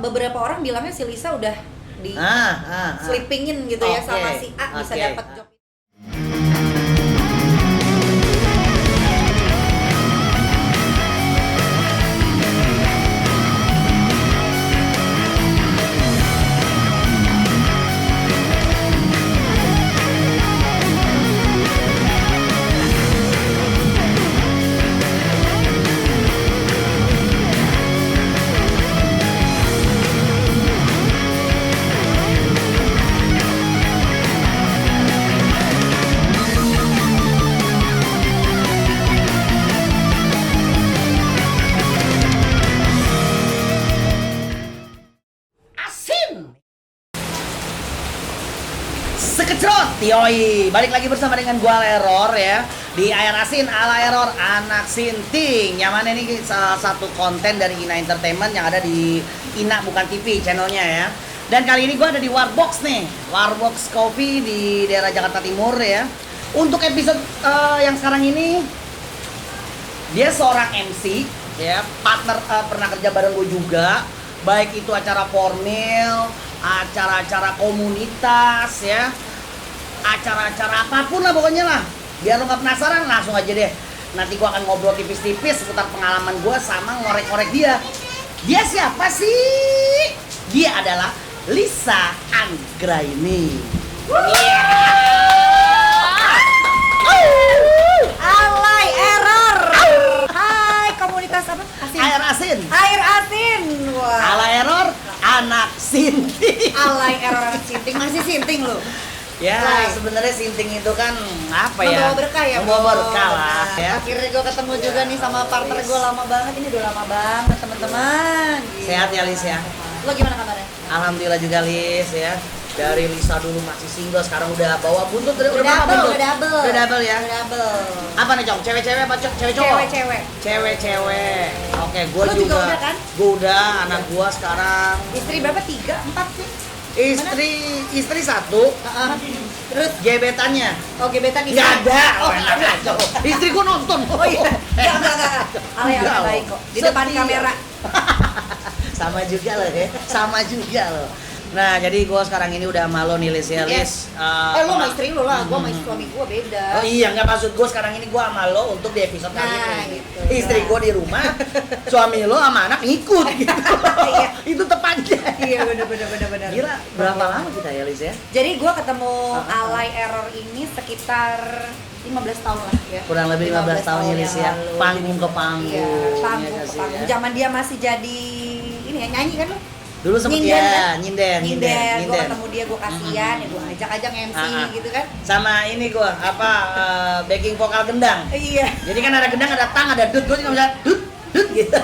beberapa orang bilangnya si Lisa udah di sleepingin gitu ya sama si A bisa dapat job. Sekecrot, yoi, balik lagi bersama dengan gua Error ya di Air Asin ala Error Anak Sinting. Yang mana ini salah satu konten dari Ina Entertainment yang ada di Ina Bukan TV channelnya ya. Dan kali ini gua ada di Warbox nih, Warbox Coffee di daerah Jakarta Timur ya. Untuk episode yang sekarang ini dia seorang MC ya, partner pernah kerja bareng gue juga, baik itu acara formil, acara-acara komunitas ya, acara-acara apapun lah pokoknya lah. Biar lo gak penasaran, langsung aja deh. Nanti gua akan ngobrol tipis-tipis seputar pengalaman gua sama ngorek-ngorek dia. Dia siapa sih? Dia adalah Lisa Anggraini. Alay Error. Hai komunitas apa? Asin. Air Asin. Air Asin. Wah. Ala Error Anak Sinting. Alay Error anak sinting, masih sinting lo. Ya, Lai. sebenarnya sinting itu kan apa ya? Membawa berkah ya, Membawa Bro. berkah lah ya. Akhirnya gue ketemu juga nih sama partner gue lama banget. Ini udah lama banget teman-teman. Sehat ya, Lis ya? Lo gimana kabarnya? Alhamdulillah juga, Lis ya. Dari Lisa dulu masih single, sekarang udah bawa buntut, udah berapa double, buntut? udah double. Udah double ya? Udah double. Apa nih, Cong? Cewek-cewek apa cewek cowok? Cewek-cewek. Cewek-cewek. Oke, gua Lo juga udah kan? Gua udah, anak gua sekarang. Istri berapa? 3, 4 sih? Istri satu, Terus gebetannya. oh gebetan istri. Nggak ada. Oh, enak aja. Istri gua nonton. oh iya. Enggak. Alay baik kok. Di depan Setia. kamera. Sama juga loh ya. Sama juga loh. Nah, jadi gue sekarang ini udah malu nih, Lis ya, Lis. Lo sama istri lo lah, gue sama suami gue beda. Oh iya, nggak, maksud gue sekarang ini gue sama lo untuk di episode kali ini. Gitu, Istri gue di rumah, suami lo sama anak ngikut gitu. Iya. Itu tepatnya. Iya bener. Gila, berapa lama kita ya, Lis ya? Jadi gue ketemu Alay Error ini sekitar 15 tahun lah ya. Kurang lebih 15 tahun ya, Lis ya. yang lalu. Panggung ke panggung. Iya, panggung ya ke sih, panggung. ya. Zaman dia masih jadi ini ya, nyanyi kan lo? Dulu sempet Nyinden, ya, kan? nyinden. Gue ketemu dia, gue kasihan ya, gue ajak MC gitu kan. Sama ini gue, backing vokal gendang. Iya. Jadi kan ada gendang, ada tang, ada dut, gue cuma bisa dut gitu.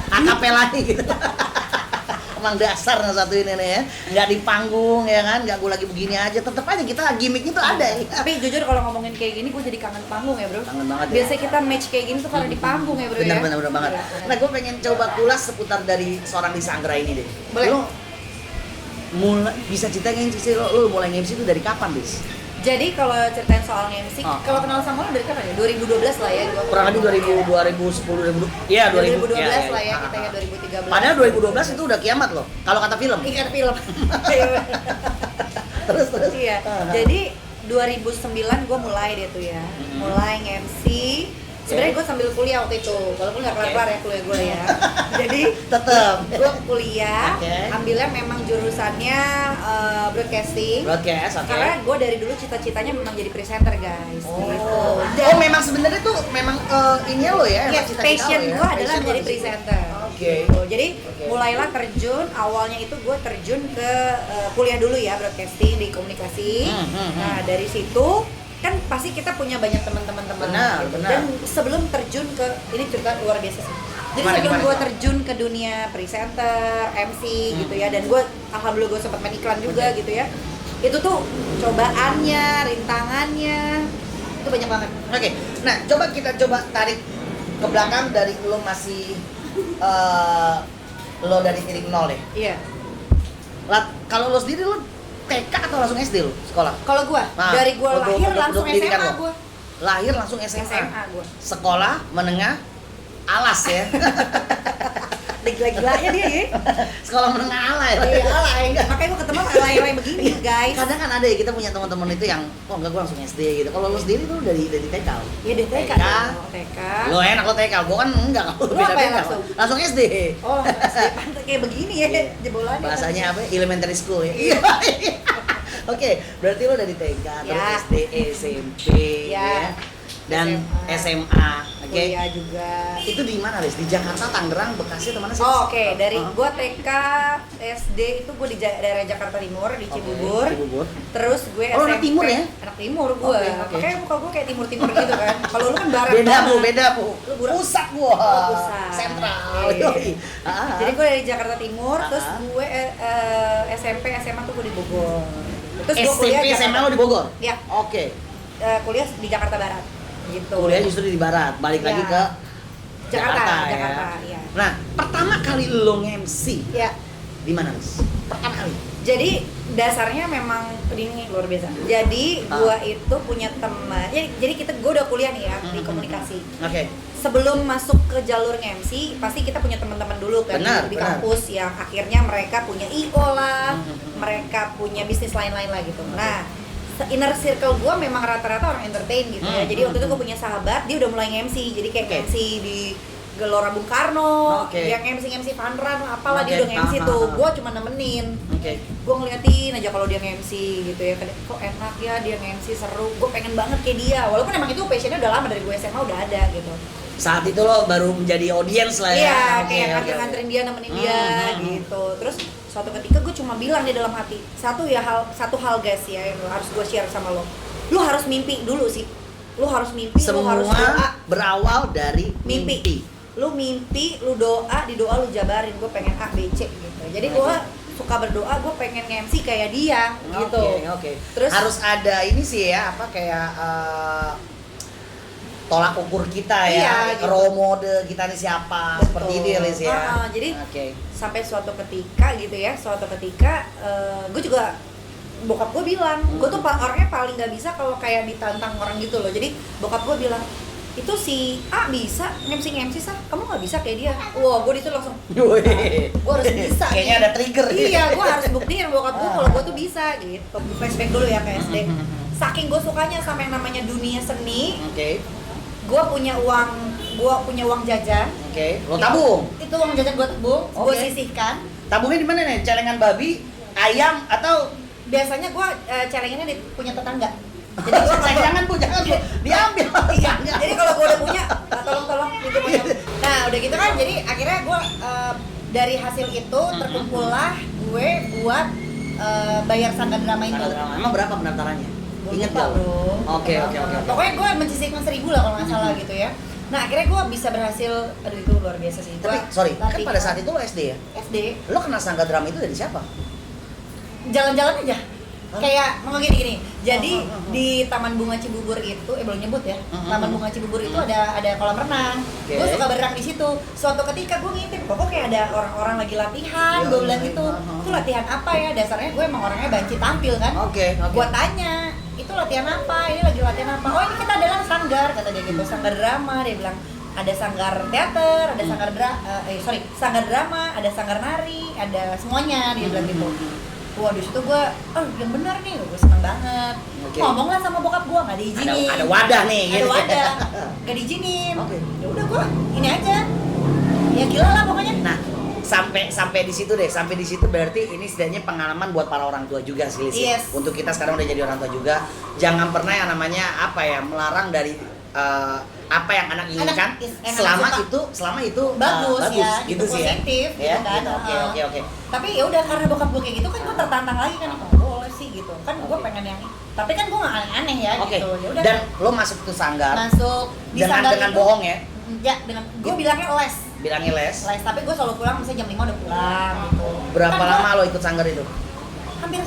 Akapelani gitu. Emang dasar satu ini nih ya, nggak di panggung ya kan, nggak gue lagi begini aja, tetep aja kita gimmicknya tuh ada ya. Tapi jujur kalau ngomongin kayak gini, gue jadi kangen panggung ya bro. Kangen banget ya. Biasanya kita match kayak gini tuh karena di panggung ya bro ya. Bener banget. Nah, gue pengen coba kulas seputar dari seorang Lisa Anggraini deh. Boleh. Lo mulai bisa ceritain sih lo mulai MC itu dari kapan, Lis? Jadi kalau ceritain soal MC, kalau kenal sama lo dari kapan ya? 2012 lah ya. Kurang lebih 2010, 2000. Iya, 2012 ya, lah ya, kita ya 2013. Padahal 2012 itu udah kiamat loh. Kalau kata film. Ikan film. terus. Iya. Jadi 2009 gue mulai deh tuh ya. Mulai MC. Sebenarnya gue sambil kuliah waktu itu, walaupun nggak kelar-kelar ya kuliah gue ya. Jadi tetep gue kuliah, Okay. ambilnya memang jurusannya broadcasting. Broadcast, oke. Karena gue dari dulu cita-citanya memang jadi presenter guys. Oh, Gitu. oh memang sebenarnya tuh memang ininya lo ya, Iya, emang cita-cita passion lo ya. gue adalah Passion menjadi lo di situ. presenter. Oke. Gitu. Jadi Oke. mulailah terjun, awalnya itu gue terjun ke kuliah dulu ya broadcasting di komunikasi. Nah dari situ kan pasti kita punya banyak teman-teman Benar. dan sebelum terjun ke ini cerita luar biasa sih. Jadi sebelum gue terjun ke dunia presenter, MC gitu ya, dan gue alhamdulillah gue sempat main iklan juga gitu ya. Itu tuh cobaannya, rintangannya itu banyak banget. Oke. Nah, kita coba tarik ke belakang dari lo masih lo dari titik nol deh. Iya. Kalau lo sendiri lo TK atau langsung SD lo sekolah? Kalau gue dari gue lahir langsung pendidikan SMA lo. gue. Lahir langsung SMA. SMA gue. Sekolah menengah alas ya. Gila-gilanya dia ya. Sekolah menengah alay. alay. Makanya gue ketemu alay-alay begini guys. Kadang kan ada ya kita punya teman-teman itu yang kok enggak gue langsung SD gitu. Kalau lo sendiri tuh dari TK. Ya dari TK. TK. Lo enak lo TK, gue kan enggak kalau Lo beda apa ya TK. Langsung SD. Oh, SD pantai kayak begini ya jebolannya. Bahasanya apa? Elementary school ya. Iya. Oke, berarti lo dari TK, terus Ya. SD, SMP, Ya. dan SMA. Oke. Kuliah juga. Itu di mana, Lis? Di Jakarta, Tangerang, Bekasi atau mana sih? Oh, oke. Dari Oh. gue TK, SD itu gue di daerah Jakarta Timur di Cibubur. Cibubur. Terus gue Oh, SMP. anak timur ya? Anak timur gue. Oke, oke. Makanya muka gue kayak timur-timur gitu kan. Kalau lu kan barat. Beda banget. bu, beda bu. Lu burak. Pusat gua. Oh, pusat. Sentral. Iya. Yoi. Ah. Jadi gue dari Jakarta Timur, terus Ah. gue SMP, SMA tuh gue di Bogor. Terus gue SMP, kuliah SMA Jakarta. lo di Bogor? Ya, Oke. kuliah di Jakarta Barat. Gitu. Kuliah justru di barat, balik Ya. lagi ke Jakarta, ya. iya. Nah, pertama kali lo nge-MC Ya. di mana, Lis? Pertama kali. Jadi dasarnya memang ini luar biasa. Jadi gua itu punya teman. Jadi gue udah kuliah nih ya di komunikasi. Oke. Sebelum masuk ke jalur MC, pasti kita punya teman-teman dulu kan Benar, di benar. kampus yang akhirnya mereka punya IO lah, Mhm. mereka punya bisnis lain-lain lah gitu. Nah, inner circle gua memang rata-rata orang entertain gitu ya. Jadi waktu itu gue punya sahabat, dia udah mulai MC. Jadi kayak Oke. MC di Gelora Bung Karno, Oke. yang MC Fun Run lah, apalah dia Oke. udah MC Ah, tuh. ah, ah. Gue cuma nemenin. Oke. Gue ngeliatin aja kalau dia nge-MC gitu ya, kok enak ya dia nge-MC, seru, gue pengen banget kayak dia, walaupun emang itu passionnya udah lama, dari gue SMA udah ada gitu. Saat itu lo baru menjadi audiens lah ya. Iya, Oke, kayak oke, nganter-nganterin dia, nemenin dia Hmm. gitu. Terus suatu ketika gue cuma bilang di dalam hati, satu hal guys ya yang harus gue share sama lo, lu harus mimpi dulu sih, lu harus mimpi, lu Semua harus doa. berawal dari mimpi. Lu mimpi, lu doa, di doa lu jabarin, gue pengen A, B, C gitu. Jadi gue suka berdoa, gue pengen nge-MC kayak dia gitu. Oke. Terus harus ada ini sih ya, apa kayak tolak ukur kita ya, Iya, gitu. role model kita nih siapa, Betul. seperti itu ya, Lis ya. Jadi Oke. sampai suatu ketika gitu ya, gue juga bokap gue bilang, gue tuh orangnya paling gak bisa kalau kayak ditantang orang gitu loh. Jadi bokap gue bilang, itu si A bisa nge-MC sah, kamu gak bisa kayak dia. Wah, gue disitu langsung, gue harus bisa. Kayaknya nih. ada trigger. Iya, gue harus buktiin bokap gue kalau gue tuh bisa gitu. Flashback dulu ya ke SD. Saking gue sukanya sama yang namanya dunia seni, Oke. gue punya uang jajan. Oke. Lo tabung. Itu uang jajan gue tabung, gue Oke. sisihkan. Tabungnya di mana nih? Celengan babi, ayam atau Biasanya gue celengannya punya tetangga. Jadi gue jangan bu, diambil. Iya, jadi kalau gue udah punya, tolong itu punya. Nah udah gitu kan, jadi akhirnya gue dari hasil itu terkumpullah gue buat bayar sanggar drama itu. Emang berapa pendaftarannya? Ingat Lupa, gak? bro. Oke. Pokoknya gue menyisihkan 1.000 lah kalau nggak salah gitu ya. Nah akhirnya gue bisa berhasil, aduh itu luar biasa sih. Tapi Gua sorry, kan latihan pada saat itu lo SD ya? SD, Lo kenal sangga drama itu dari siapa? jalan-jalan aja. Hah? Kayak mau gini. Jadi di Taman Bunga Cibubur itu, belum nyebut ya. Taman Bunga Cibubur itu ada kolam renang. Oke. Gue suka berenang di situ. Suatu ketika gue ngintip, kok kayak ada orang-orang lagi latihan. Iya, Gue bilang iya, gitu, iya. itu latihan apa ya? Dasarnya gue emang orangnya banci tampil kan. Oke. Gue tanya, itu latihan apa? Ini lagi latihan apa? Oh ini kita adalah sanggar, kata dia gitu. Sanggar drama, dia bilang. Ada sanggar teater, ada sanggar drama, ada sanggar nari, ada semuanya, dia bilang gitu. Wah di situ gue, yang benar nih, gue seneng banget. Oke. Ngomong lah sama bokap gue, nggak diizinin. Ada wadah nih. Ada gitu. wadah, nggak diizinin. Oke. Ya udah gue, ini aja. Ya gila lah pokoknya. Nah, sampai di situ deh. Sampai di situ berarti ini setidaknya pengalaman buat para orang tua juga sih, Lis. Yes. Untuk kita sekarang udah jadi orang tua juga, jangan pernah yang namanya melarang dari apa yang anak inginkan selama itu bagus ya, gitu sih positif ya. gitu kan. Gitu. Oke. Tapi ya udah karena bokap gue kayak gitu kan gue tertantang lagi kan, boleh sih gitu kan. Gue pengen yang, tapi kan gue nggak aneh-aneh ya Oke. gitu. Ya udah Dan lo masuk ke sanggar masuk di sanggar dengan itu, bohong ya. Ya dengan gue bilangnya les, Bilangnya les. tapi gue selalu pulang misalnya jam 5 udah pulang gitu. Berapa Kan lama lo ikut sanggar itu? hampir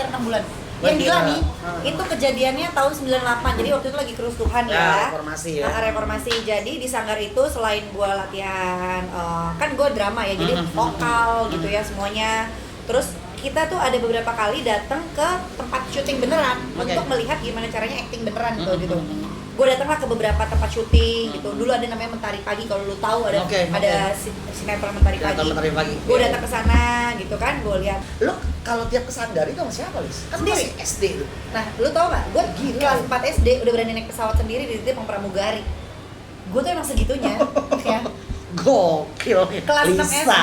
6 bulan. Wah, Yang gila gila. nih, itu kejadiannya tahun 98. Jadi waktu itu lagi kerusuhan Ya, ya. reformasi ya. Reformasi. Jadi di sanggar itu selain gua latihan, kan gua drama ya, jadi vokal gitu ya semuanya. Terus kita tuh ada beberapa kali datang ke tempat syuting beneran Oke. untuk melihat gimana caranya acting beneran gitu. gue datanglah ke beberapa tempat syuting gitu. Dulu ada namanya Mentari Pagi, kalau lu tahu ada sinetron Mentari Pagi. Gue datang ke sana gitu kan, gue lihat. Lu kalau tiap ke Sanggar itu sama siapa, Lis? Kan Sendiri. masih SD lu. Nah, lu tau gak? Gue kelas 4 SD udah berani naik pesawat sendiri di titik pramugari. Gue tuh emang segitunya, ya. Gokil. Kelas 6 Lisa.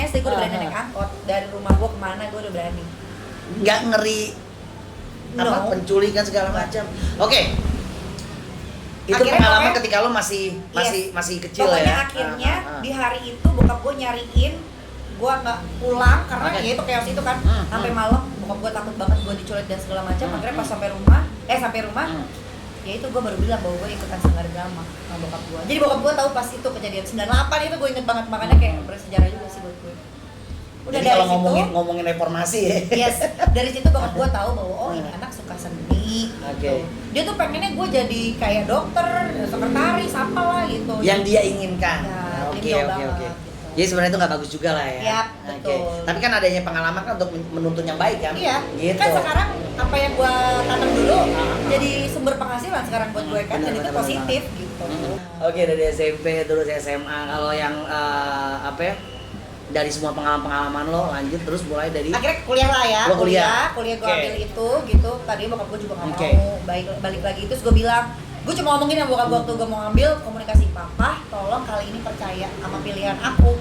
SD gue udah berani naik angkot dari rumah gue kemana, gue udah berani. Nggak ngeri apa No. penculikan segala macam. Oke. Itu Akhirnya pengalaman pokoknya- ketika lo masih kecil Pokoknya ya. akhirnya di hari itu bokap gue nyariin gue nggak pulang karena Oke. ya itu chaos itu kan Hmm, sampai hmm. malam. Bokap gue takut banget gue diculik dan segala macam. Hmm, Akhirnya pas hmm. sampai rumah ya itu gue baru bilang bahwa gue ikutan Sanggar Drama sama bokap gue. Jadi bokap gue tahu pas itu kejadian 98 itu, gue inget banget, makanya kayak bersejarah juga sih buat gue. Udah Jadi dari kalau situ, ngomongin reformasi ya. yes, dari situ bokap gue tahu bahwa oh ini anak suka seni. Oke. Gitu. Dia tuh pengennya gue jadi kayak dokter, sekretaris, apalah gitu. Yang dia inginkan. Ya, Oke, dia oke, banget, oke. gitu. Jadi sebenarnya itu nggak bagus juga lah ya. Yap, Oke. betul. Tapi kan adanya pengalaman kan untuk menuntun yang baik kan. Iya, Gitu. kan sekarang apa yang gue tanam dulu jadi sumber penghasilan sekarang buat gue kan, dan itu Benar-benar. positif gitu. Oke, dari SMP terus SMA. Kalau yang apa ya? Dari semua pengalaman lo lanjut terus mulai dari Akhirnya kuliah lah ya, Lo kuliah. kuliah gue Oke. ambil itu gitu. Tadi bokap gue juga nggak Oke. mau balik lagi, terus gue bilang, gue cuma ngomongin sama bokap gue waktu gue mau ngambil komunikasi, papa tolong kali ini percaya sama pilihan aku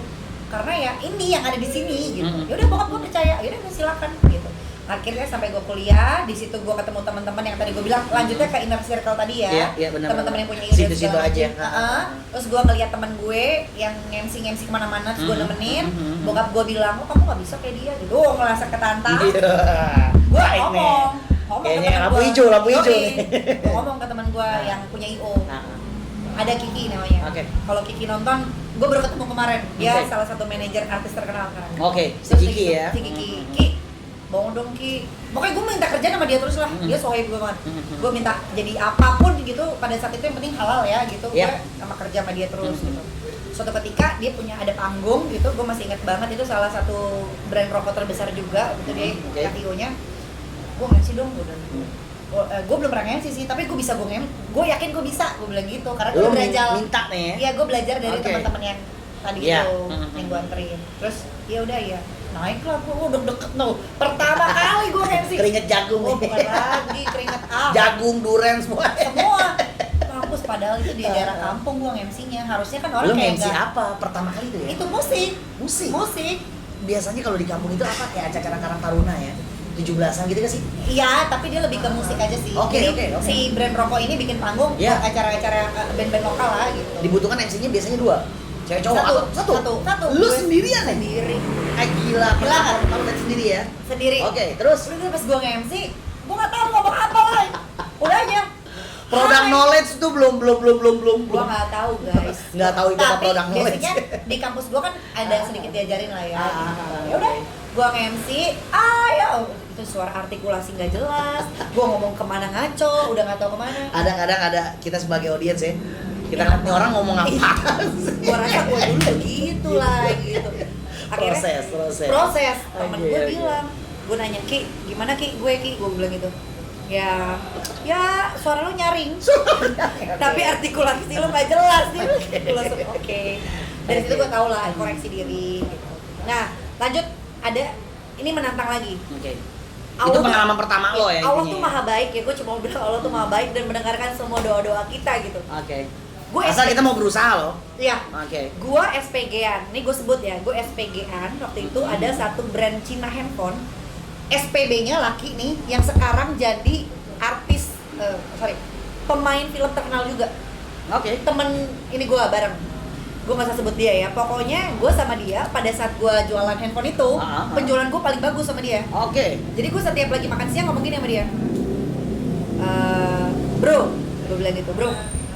karena ya ini yang ada di sini gitu. Mm-mm. Ya udah bokap gue percaya, ya udah silakan gitu. Akhirnya sampai gue kuliah, di situ gue ketemu teman-teman yang tadi gue bilang, lanjutnya ke inner circle tadi ya. Iya, iya, benar, Teman-teman benar. yang punya ide Situ-situ segala aja. macam. Terus gue ngeliat teman gue yang MC kemana-mana, terus gue nemenin. Bokap gue bilang, oh kamu nggak bisa kayak dia gitu. Oh, ngerasa ketantang. Iya. Gue Baik nih. ngomong ke Kayaknya temen lampu gua. hijau, lampu hijau Yoi. nih. Gue ngomong ke teman gue yang punya IO, Nah, ada Kiki namanya. Oke. Kalau Kiki nonton, gue baru ketemu kemarin. Dia Oke. salah satu manajer artis terkenal sekarang. Oke, si Terus Kiki gitu, ya. Si Kiki, Ki, bangun dong Ki. Pokoknya gue minta kerja sama dia terus lah. Dia sohib gue banget. Gue minta jadi apapun gitu pada saat itu, yang penting halal ya gitu. Iya. Gue sama kerja sama dia terus gitu. Suatu ketika dia punya ada panggung gitu, gue masih ingat banget, itu salah satu brand rokok terbesar juga gitu. Dia Oke. CEO-nya, gue ngasih dong, gue udah gue belum pernah nge-MC sih, tapi gue bisa, gue yakin gue bisa, gue bilang gitu karena gue Lo belajar. minta nih ya. Iya, gue belajar dari Oke. teman-teman yang tadi Iya. itu yang gue anterin. Terus ya udah ya naik lah, gue udah deket tuh pertama kali gue MC. Keringet jagung Oh, nih. bukan lagi keringet Jagung, duren semua. semua kampus, padahal itu di daerah kampung gue MC-nya. Harusnya kan orang Lo kayak MC nggak- apa pertama kali itu ya? itu musik. Musik. Biasanya kalau di kampung itu apa kayak acara Karang Taruna ya? 17-an gitu kan sih? Iya, tapi dia lebih ke musik aja sih. Oke, Jadi oke. si brand rokok ini bikin panggung Iya. buat acara-acara band-band lokal lah gitu. Dibutuhkan MC-nya biasanya 2. Cewek cowok Satu. atau satu? Gue Lu sendirian nih? sendiri. Gila, Gila kan? kamu tadi sendiri ya? Sendiri. Oke, terus Udah pas gue nge-MC, gue nggak tahu ngomong apa lah. Udah aja. product knowledge tuh belum. Gue nggak tahu guys. Nggak tahu itu apa Tapi product knowledge. biasanya di kampus gue kan ada sedikit diajarin lah ya. Ah. Ya udah, gue nge-MC, ya itu suara artikulasi nggak jelas. Gue ngomong kemana ngaco, udah nggak tahu kemana. Kadang-kadang ada kita sebagai audiens ya. Kita Ya, nih orang ngomong apa? Gue rasa gue dulu begitu lah gitu. Akhirnya proses. Temen Oke, gue oke. bilang, gue nanya Ki, gimana Ki? Gue bilang gitu. Ya suara lu nyaring. Tapi artikulasi lu nggak jelas nih. Oke. Dari situ gue tau lah, koreksi diri gitu. Nah, lanjut, ada ini menantang lagi. Oke. Allah Itu tuh- pengalaman pertama lo ya? Allah intinya tuh ya? maha baik ya, gue cuma mau bilang Allah tuh maha baik dan mendengarkan semua doa-doa kita gitu. Oke. Gue Asal kita mau berusaha loh. Iya. Oke. Gue SPG-an, nih gue sebut ya, gue SPG-an waktu itu ada satu brand Cina handphone, SPB-nya laki nih, yang sekarang jadi artis, pemain film terkenal juga. Oke. Temen ini gue bareng, gue nggak usah sebut dia ya, pokoknya gue sama dia pada saat gue jualan handphone itu, penjualan gue paling bagus sama dia. Oke. Jadi gue setiap lagi makan siang ngomong gini sama dia, bro, gue bilang gitu, bro,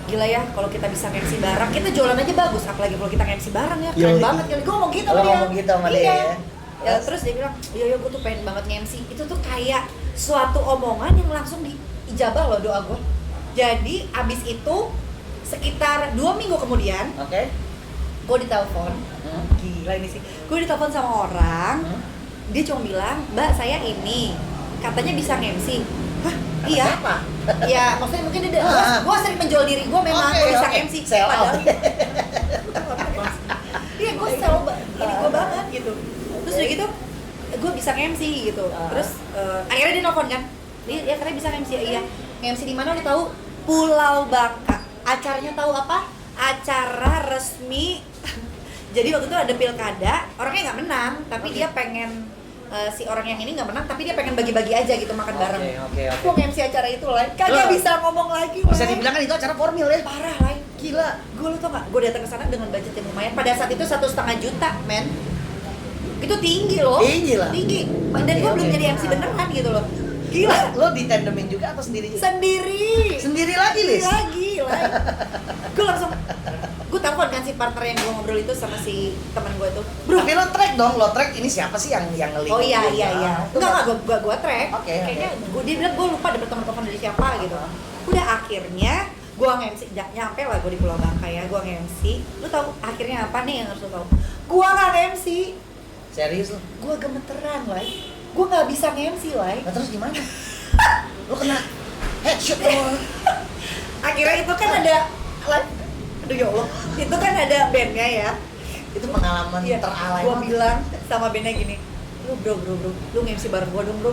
gila ya kalau kita bisa MC bareng, kita jualan aja bagus, apalagi kalau kita MC bareng ya, keren Yoi. banget kali. Gue ngomong gitu sama Lo dia. ngomong gitu sama dia Iya. ya? Ya, terus dia bilang, iya gue tuh pengen banget MC. Itu tuh kayak suatu omongan yang langsung diijabah loh doa gue. Jadi abis itu sekitar 2 minggu kemudian, Oke. gue ditelepon. Gila ini sih. Gue ditelepon sama orang. Dia cuma bilang, Mbak saya ini katanya bisa MC. Iya. Siapa? Iya, maksudnya mungkin dia gua sering menjual diri gua memang Oke, gua bisa oke. MC. Sell out. Padahal iya, gua sell ini gua banget gitu. Terus udah gitu gua bisa MC gitu. Terus akhirnya dia nelfon kan. Dia katanya bisa MC. Iya. MC di mana lu tahu? Pulau Bangka. Acaranya tahu apa? Acara resmi. Jadi waktu itu ada pilkada, orangnya nggak menang, tapi dia pengen si orang yang ini nggak menang, tapi dia pengen bagi-bagi aja gitu makan bareng. Oke. Gua MC acara itu lah, kagak Loh. bisa ngomong lagi. Bisa Lai. dibilang kan itu acara formil ya? Parah lah, gila. Gue lu tau nggak? Gue datang ke sana dengan budget yang lumayan. Pada saat itu 1,5 juta, men. Itu tinggi loh. Tinggi lah. Tinggi. Dan gue belum Oke. jadi MC beneran gitu loh. Gila. Lo ditandemin juga atau sendiri? Sendiri. Sendiri lagi, Lis? Lagi, lah. Gue langsung, gue telepon kan si partner yang gue ngobrol itu sama si teman gue itu. Bro, Tapi lo track dong, lo track ini siapa sih yang nge-link? oh iya. Enggak, gue track. Oke, Kayaknya dia bilang gue lupa dapet teman-teman dari siapa gitu. Udah akhirnya gue nge-MC, nyampe lah gue di Pulau Bangka ya, gue nge-MC. Lu tahu akhirnya apa nih yang harus lu tahu? Gue nggak nge-MC, Serius lo? gue gemeteran lah. Gue nggak bisa nge-MC lah. Nah, terus gimana? Lo kena headshot lo? Akhirnya itu kan ada, aduh ya Allah, itu kan ada bandnya ya. Itu pengalaman Iya, teralay gue banget. bilang sama bandnya gini, bro, lu nge-MC bareng gue dong bro.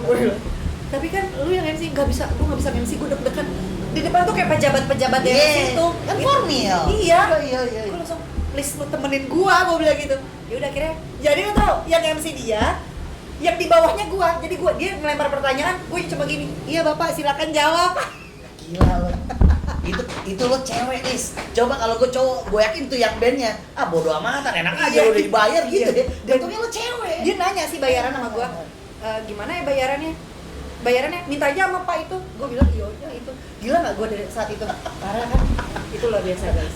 Tapi kan lu yang MC nggak bisa, lu nggak bisa MC, gue deg-degan. Di depan tuh kayak pejabat-pejabat dari Iya, situ. kan Gitu. formil. Iya. Iya. Gue langsung, please lu temenin gue bilang gitu. Ya udah akhirnya, jadi lu tau yang MC dia, yang di bawahnya gue. Jadi dia ngelempar pertanyaan, gue cuma gini, iya bapak silakan jawab. Gila lo. itu lo cewek, Lis. Coba kalau gue cowok, gue yakin tuh yang bandnya bodo amatan, enak aja Iya. lo udah dibayar gitu Iya. ya. Dan untungnya lo cewek. Dia nanya sih bayaran sama gue, gimana ya bayarannya minta aja sama pak itu. Gue bilang iya itu. Gila nggak gue dari saat itu? Parah kan? Itu luar biasa guys.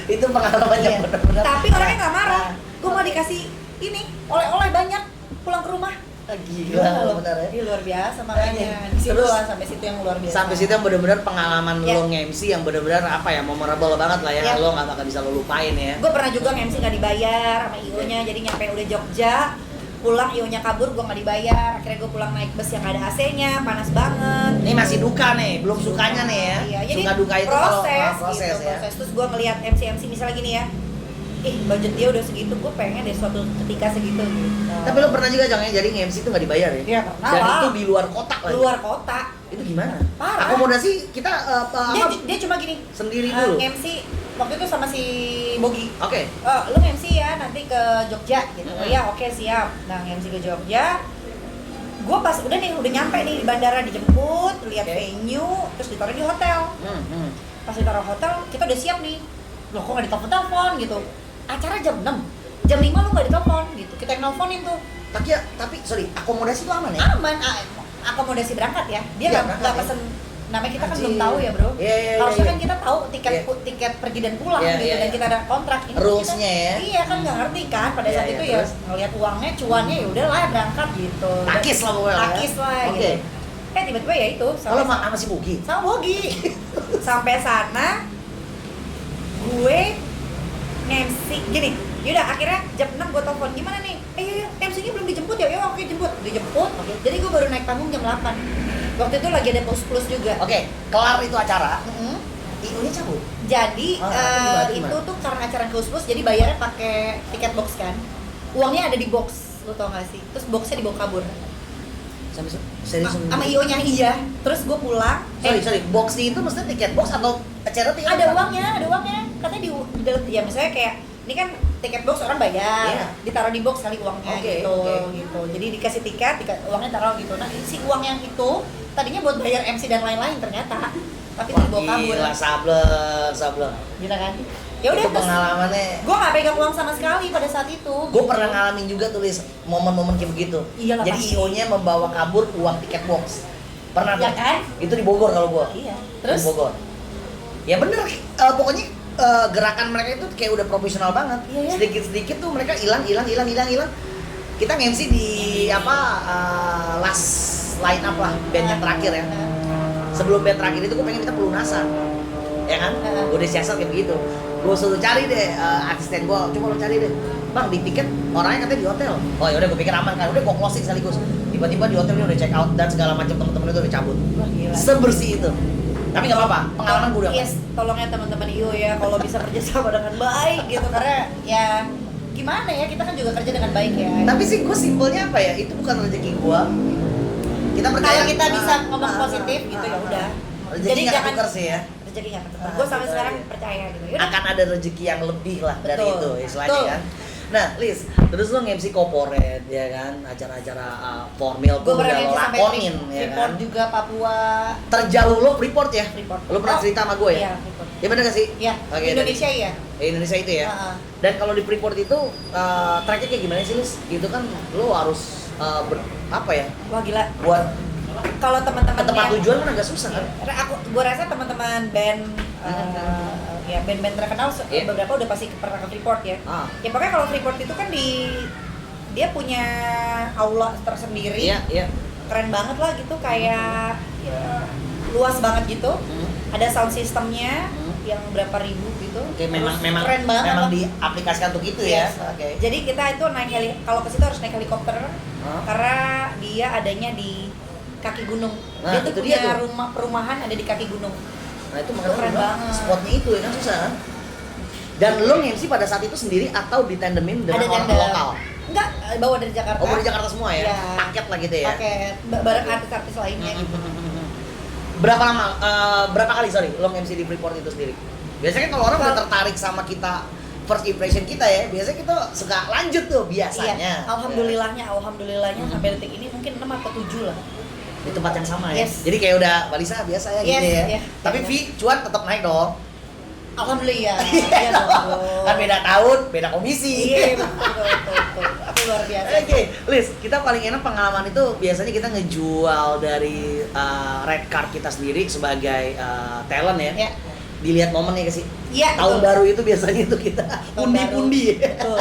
Itu pengalaman yang Iya. benar-benar. Tapi orangnya nggak marah. Gue mau dikasih ini oleh-oleh banyak pulang ke rumah. Gila, benar ya. Dia luar biasa makanya. Di situ Terus, lah, sampai situ yang luar biasa. Sampai situ yang benar-benar pengalaman Ya. lo nge-MC yang benar-benar apa ya, memorable banget lah ya. Ya. Lo nggak bakal bisa lo lupain ya. Gue pernah juga nge-MC nggak dibayar sama IO-nya, jadi nyampe udah Jogja, pulang IO-nya kabur, gue nggak dibayar. Akhirnya gue pulang naik bus yang nggak ada AC-nya, panas banget. Ini masih duka nih, belum sukanya nih ya. Iya, jadi Suka duka itu kalau proses proses gitu, ya. proses. Terus gue ngeliat MC misalnya gini ya, budget dia udah segitu, gue pengen deh suatu ketika segitu gitu. Tapi lo pernah juga Jong ya, jadi nge-MC itu nggak dibayar ya? Iya, pernah Dan lah. itu di luar kotak lagi. Luar kota. Itu gimana? Parah. Akomodasi kita Dia cuma gini, sendiri dulu. MC waktu itu sama si Bogi. Oke. Lu MC ya nanti ke Jogja gitu. Oh ya oke siap. Nah MC ke Jogja. Gue pas udah nyampe nih di bandara, dijemput, lihat Oke. venue, terus ditaruh di hotel. Pas ditaruh hotel, kita udah siap nih. Loh kok nggak ditelepon gitu? Acara jam 6, jam 5 lu nggak ditelepon gitu. Kita yang nelfonin tuh. Tapi sorry, akomodasi itu aman ya? Aman, akomodasi berangkat ya. Dia Iya, nggak berangkat ya. pesen. Namanya kita kan Anjir. belum tahu ya bro. Iya, Harusnya iya. kan kita tahu tiket Iya. tiket pergi dan pulang Iya, gitu, iya, dan iya. kita ada kontrak. Ini Rules-nya kita, ya. Iya kan nggak ngerti kan pada Iya, saat iya, itu ya terus? ngelihat uangnya, cuannya ya udahlah berangkat gitu. Takis lah pokoknya. Takis lah Oke. gitu. Tiba-tiba ya itu Kalau sama si Bugi. sama Bogi. Sampai sana gue MC gini. Yaudah akhirnya jam 6 gue telepon, gimana nih? Iya, MC-nya belum dijemput ya? Ya oke jemput. Dijemput. Jadi gue baru naik panggung jam 8. Waktu itu lagi ada plus juga. Oke, kelar itu acara. Mm-mm. IO-nya cabut. Jadi gimana? itu tuh karena acara Plus jadi bayarnya pakai tiket box kan. Uangnya ada di box, lu tau gak sih? Terus boxnya dibawa kabur. Sampai serius. Sama IO-nya iya. Terus gue pulang. Sorry, box itu maksudnya tiket box atau acara tiket? Ada uangnya. Katanya di dalam ya misalnya kayak ini kan tiket box orang bayar, Iya. ditaruh di box kali uangnya Oke, gitu, oke. gitu. Jadi dikasih tiket, uangnya taruh gitu. Nah si uang yang itu tadinya buat bayar MC dan lain-lain ternyata, tapi itu dibawa kabur. Gila, sablon. Gitu kan? Ya udah Itu terus pengalamannya. gue nggak pegang uang sama sekali pada saat itu. Gue pernah ngalamin juga tulis momen-momen kayak begitu. Iyalah, Jadi pasti. IO-nya membawa kabur uang tiket box. Pernah Ya tuh? kan? Itu di Bogor kalau gua. Iya. Terus? Terus Di Bogor. Ya bener, pokoknya gerakan mereka itu kayak udah profesional banget. Iya, ya. Sedikit-sedikit tuh mereka hilang. Kita nge-MC di last line up lah, band yang terakhir ya. Sebelum band terakhir itu gue pengen minta pelunasan, ya kan? Gue udah siasat kayak begitu. Gue suruh cari deh asisten gue, coba lo cari deh. bang di piket orangnya katanya di hotel. Oh ya udah gue pikir aman kan, udah gue closing sekaligus. Tiba-tiba di hotel dia udah check out dan segala macam, teman-teman itu udah cabut. Wah, gila. Sebersih itu. Tapi nggak apa-apa, pengalaman gue udah. Yes, tolong ya teman-teman IO ya kalau bisa kerja sama dengan baik gitu, karena ya gimana ya, kita kan juga kerja dengan baik ya. Tapi sih gue simpelnya apa ya, itu bukan rezeki gue. Kita percaya kalau kita bisa ngomong positif gitu ya udah. Rezeki nggak ketukar sih ya. Rezeki nggak ketukar. Gue sampai sekarang percaya gitu. Yaudah. Akan ada rezeki yang lebih lah dari Betul. itu istilahnya Betul. kan. Nah, Liz, terus lo nge-MC corporate ya kan, acara-acara formal Gue tuh pernah udah lo MC sampai lakonin ya Freeport kan. juga, Papua. Terjauh lo Freeport ya? Freeport. Lo pernah cerita sama gue ya? Iya, Freeport. Ya bener gak sih? Iya, Oke, Indonesia ya. Indonesia itu ya. Heeh. Dan kalau di Freeport itu tracknya kayak gimana sih, Liz? Itu kan lo harus apa ya? Wah gila. Buat Kalau teman-teman ke tempat yang- tujuan kan agak susah kan? Gue rasa teman-teman band ya band-band terkenal Iya. beberapa udah pasti pernah ke Freeport ya. Ah. Ya pokoknya kalau Freeport itu kan dia punya aula tersendiri. Iya, iya. Keren banget lah gitu, kayak ya, luas banget gitu. Ada sound systemnya yang berapa ribu gitu. Oke, Terus memang keren banget memang lah. diaplikasikan untuk itu ya. Yes. Oke. Jadi kita itu naik kalau ke situ harus naik helikopter karena dia adanya di kaki gunung. Nah, Dia tuh itu dia punya tuh. perumahan ada di kaki gunung. Nah itu Itu makanya keren gua bilang, banget. spotnya itu ya kan susah kan. Dan lo nge-MC pada saat itu sendiri atau ditandemin dengan Ada orang tenda. lokal? Enggak, bawa dari Jakarta. Oh dari Jakarta semua ya? Iya. Paket lah gitu ya? Paket bareng artis-artis lainnya gitu. Berapa lama, berapa kali sorry lo nge-MC di Freeport itu sendiri? Biasanya kan kalau orang udah tertarik sama kita, first impression kita ya, biasanya kita suka lanjut tuh biasanya. Iya, alhamdulillahnya sampai detik ini mungkin 6 atau 7 lah. Di tempat yang sama ya? Yes. Jadi kayak udah Balisa biasa ya gitu Yes, ya? iya. Tapi Iya. fee, cuan tetap naik dong? Alhamdulillah. Iya dong. Kan beda tahun, beda komisi. Iya, betul. Aku luar biasa. Oke, Liz, kita paling enak pengalaman itu biasanya kita ngejual dari red card kita sendiri sebagai talent ya. Ya. Dilihat momennya ke sih. Iya, Tahun betul. baru itu biasanya itu kita Tahun pundi-pundi. Betul.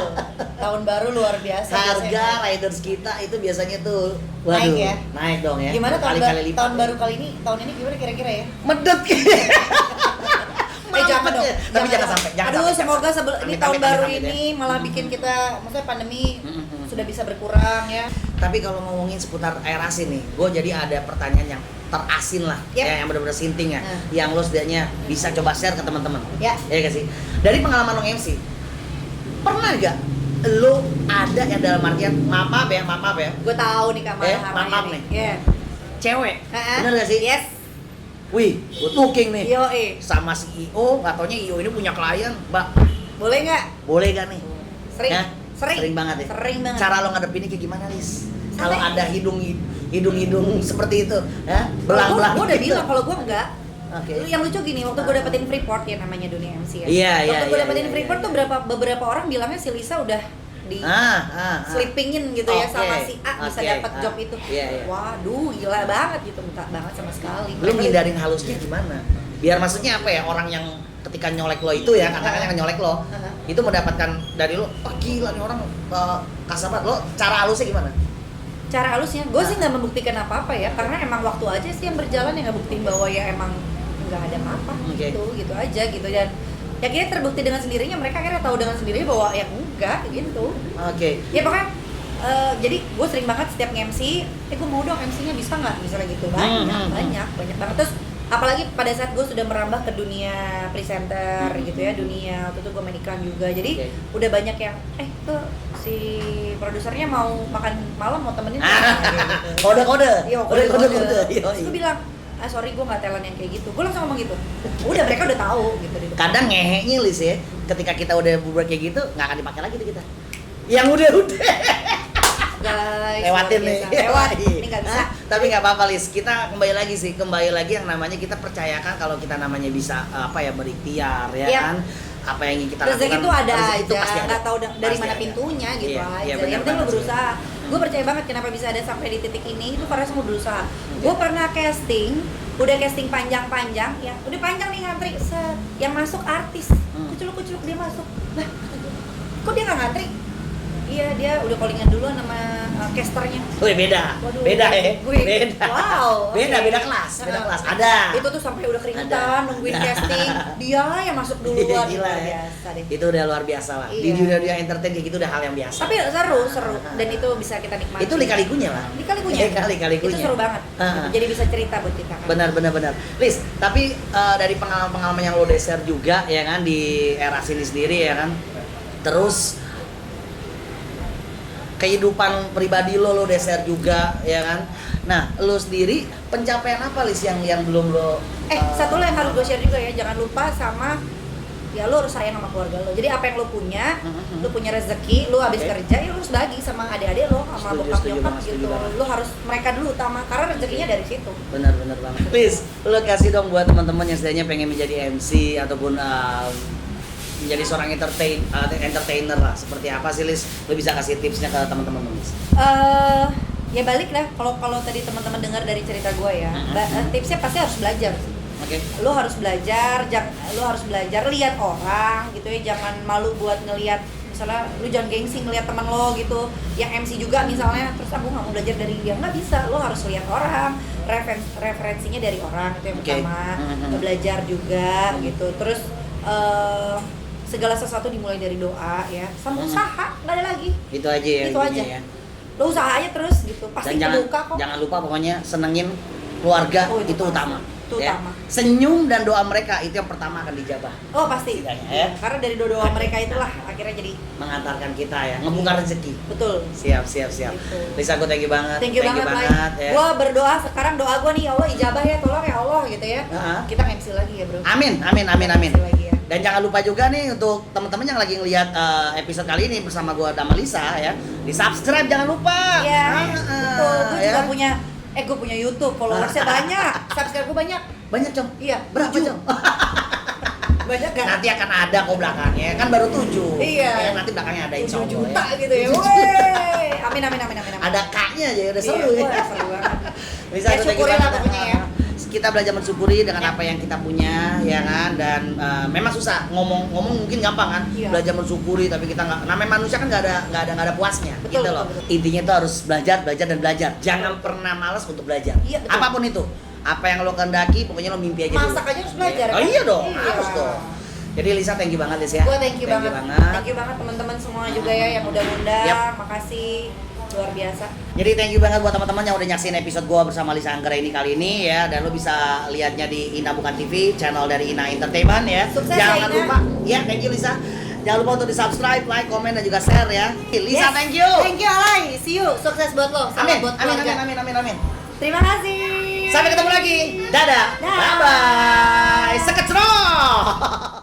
Tahun baru luar biasa. Harga biasanya. riders kita itu biasanya tuh Naik ya? naik dong ya. Gimana Berkali-kali lipat. tahun baru kali ini? Tahun ini gimana kira-kira ya? Medet. Jangan dong. Tapi jangan sampai. Jangan Aduh, sampai, semoga jangan sampai. ini Amit, tahun amit, baru amit, amit, ini ya. malah bikin kita, maksudnya pandemi Mm-mm. sudah bisa berkurang ya. Tapi kalau ngomongin seputar air asin nih, gue jadi ada pertanyaan yang terasin lah, Yep. ya, yang benar-benar sinting ya, Nah. yang lo setidaknya bisa coba share ke teman-teman. Ya. Ya gak sih? Dari pengalaman lo MC, pernah gak lo ada yang dalam artian maaf ya, Gue tahu nih Kak maaf nih. Iya. Cewek, Ha-ha. bener gak sih? Yes. Wih, gue talking nih Yo, sama CEO, gak taunya IO ini punya klien, mbak, boleh nggak? boleh gak nih? Sering. Ya? Sering. Sering banget ya? Sering banget. Cara lo ngadepinnya kayak gimana, Lis? Kalau Santai. ada hidung seperti itu, ya? Belang-belang Gue udah gitu. bilang kalau gue enggak. Oke. Yang lucu gini, waktu gue dapetin Freeport ya, namanya dunia MC ya. Iya, iya, Waktu gue iya, dapetin iya, Freeport iya. tuh beberapa orang bilangnya si Lisa udah di sleepingin gitu ya Oke, sama si A bisa oke, dapat job itu. iya, iya. Waduh, gila banget gitu, enggak banget sama sekali. Lu ngindarin halusnya gimana? Biar maksudnya apa ya, orang yang ketika nyolek lo itu ya, katakan yang nyolek lo, itu mendapatkan dari lo, oh gila nih orang kasar banget, lo cara halusnya gimana? Cara halusnya, gue sih nggak membuktikan apa-apa ya, karena emang waktu aja sih yang berjalan yang ngebuktiin bahwa ya emang nggak ada apa-apa Oke. gitu aja gitu. Dan ya akhirnya terbukti dengan sendirinya, mereka akhirnya tahu dengan sendirinya bahwa ya enggak gitu. Oke. Ya pokoknya jadi gue sering banget setiap nge-MC, gue mau dong MC-nya bisa nggak, misalnya gitu. Banyak banget. Terus apalagi pada saat gue sudah merambah ke dunia presenter gitu ya, dunia waktu itu gue main iklan juga, jadi udah banyak yang tuh si produsernya mau makan malam, mau temenin gitu. Kode-kode. Iya, Kode-kode. Terus gue bilang, sorry gue nggak talent yang kayak gitu. Gue langsung ngomong gitu. Udah, mereka udah tahu gitu di depan. Kadang ngehenya Lis ya, ketika kita udah bubar kayak gitu, nggak akan dipakai lagi tuh kita. Yang udah. Guys, Lewatin luar nih. biasa. Lewat, ini nggak bisa. Hah? Tapi nggak apa-apa Lis, kita kembali lagi yang namanya kita percayakan kalau kita namanya bisa berikhtiar ya Iya. kan, apa yang ingin kita Rezeki lakukan, itu ada rezeki itu aja, pasti ada. nggak tahu dari Pasti mana ada. pintunya gitu Iya, aja. iya, benar Yang penting lo banget sih. berusaha. Gue percaya banget kenapa bisa ada sampai di titik ini itu karena semua berusaha. Gue pernah casting, udah casting panjang-panjang, ya udah panjang nih ngantri, set. Yang masuk artis, kuculuk-kuculuk dia masuk. Lah, kok dia nggak ngantri? Iya, dia udah callingan duluan sama casternya. Wih, beda. Waduh, Beda ya. gue, Beda. wow, Beda, oke. beda kelas, beda Nah, kelas. Ada. Itu tuh sampai udah keringetan Ada. nungguin casting. Dia yang masuk duluan. Gila Luar ya. biasa deh. Itu udah luar biasa lah. Di Iya. dunia entertain kayak gitu udah hal yang biasa. Tapi seru dan itu bisa kita nikmati. Itu lika-likunya lah. Lika-likunya. Lika-likunya. Itu seru banget. Jadi bisa cerita buat kita kan. Benar. Liz, tapi dari pengalaman yang lo share juga ya kan di era sini sendiri ya kan. Terus kehidupan pribadi lo share juga ya kan. Nah, lo sendiri pencapaian apa Liz yang belum lo Satu lah yang harus gue share juga ya, jangan lupa sama ya lo harus sayang sama keluarga lo. Jadi apa yang lo punya, lo punya rezeki, lo habis kerja ya lo harus bagi sama adik-adik lo, sama bokap nyokap gitu. Lo harus mereka dulu utama karena rezekinya dari situ. Benar banget. Liz, lo kasih dong buat teman-teman yang setidaknya pengen menjadi MC ataupun menjadi seorang entertainer lah. Seperti apa sih Liz? Lo bisa kasih tipsnya ke teman-teman Liz? Ya balik lah, kalau tadi teman-teman dengar dari cerita gue ya, tipsnya pasti harus belajar. Oke. Lo harus belajar, lihat orang gitu ya, jangan malu buat ngelihat, misalnya lu jangan gengsi ngelihat teman lo gitu, yang MC juga misalnya, terus aku nggak mau belajar dari dia, nggak bisa, lo harus lihat orang, referensinya dari orang itu yang pertama, belajar juga gitu, terus segala sesuatu dimulai dari doa ya, sama usaha, nggak ada lagi. Itu aja ya. Itu aja. Ya. Lo usaha aja terus gitu, pasti kebuka kok. Jangan lupa pokoknya senengin keluarga, itu pasti. utama. Itu Ya. utama. Senyum dan doa mereka itu yang pertama akan dijabah. Oh pasti. Ya. Karena dari doa mereka itulah akhirnya jadi Mengantarkan kita ya, ngebuka rezeki. betul. Siap. Gitu. Lisa, aku thank you banget. Thank you banget ya. Gue berdoa sekarang, doa gue nih, ya Allah ijabah ya, tolong ya Allah gitu ya. Kita MC lagi ya bro. Amin. MC lagi ya. Dan jangan lupa juga nih untuk teman-teman yang lagi ngelihat episode kali ini bersama gua Dama Lisa ya, di subscribe jangan lupa. Iya. Betul. Gue Ya. juga punya gue punya YouTube, followersnya banyak, subscribe gue banyak. Banyak Cong. Iya. Berapa 7. Cong? Banyak gak? Nanti akan ada kok belakangnya, kan baru 7. Iya. Ya, nanti belakangnya ada insya 7 Allah juta ya. gitu ya. 7 juta. Wey. Amin. Ada K-nya aja udah seru Iya, ya. wah, seru banget. Bisa Ya, aku thank you syukurin lah banget. pokoknya ya. Kita belajar mensyukuri dengan Ya. apa yang kita punya ya kan, dan memang susah ngomong mungkin gampang kan, Iya. belajar mensyukuri, tapi kita nggak, namanya manusia kan nggak ada puasnya. Betul, Gitu loh. betul. Intinya tuh harus belajar dan belajar, jangan pernah malas untuk belajar. Iya, betul. Apapun itu, apa yang lo kehendaki pokoknya lo mimpi aja dulu. Masak aja harus belajar, Oh kan? iya dong, Iya. harus dong. Jadi Lisa thank you banget Lisa ya. Gue thank you banget. Thank you banget teman-teman semua juga ya yang udah ngundang. Yap. Makasih, luar biasa. Jadi thank you banget buat teman-teman yang udah nyaksiin episode gua bersama Lisa Anggara ini kali ini ya, dan lo bisa lihatnya di Ina Bukan TV, channel dari Ina Entertainment ya. Sukses Jangan ya, Ina. lupa, ya thank you Lisa. Jangan lupa untuk di subscribe, like, komen dan juga share ya. Lisa Yes. thank you. Thank you Alay. See you. Sukses buat lo. Salam Amin. buat Amin. keluarga. Terima kasih. Sampai ketemu lagi. Dadah. Dah. Bye bye. Sekecro.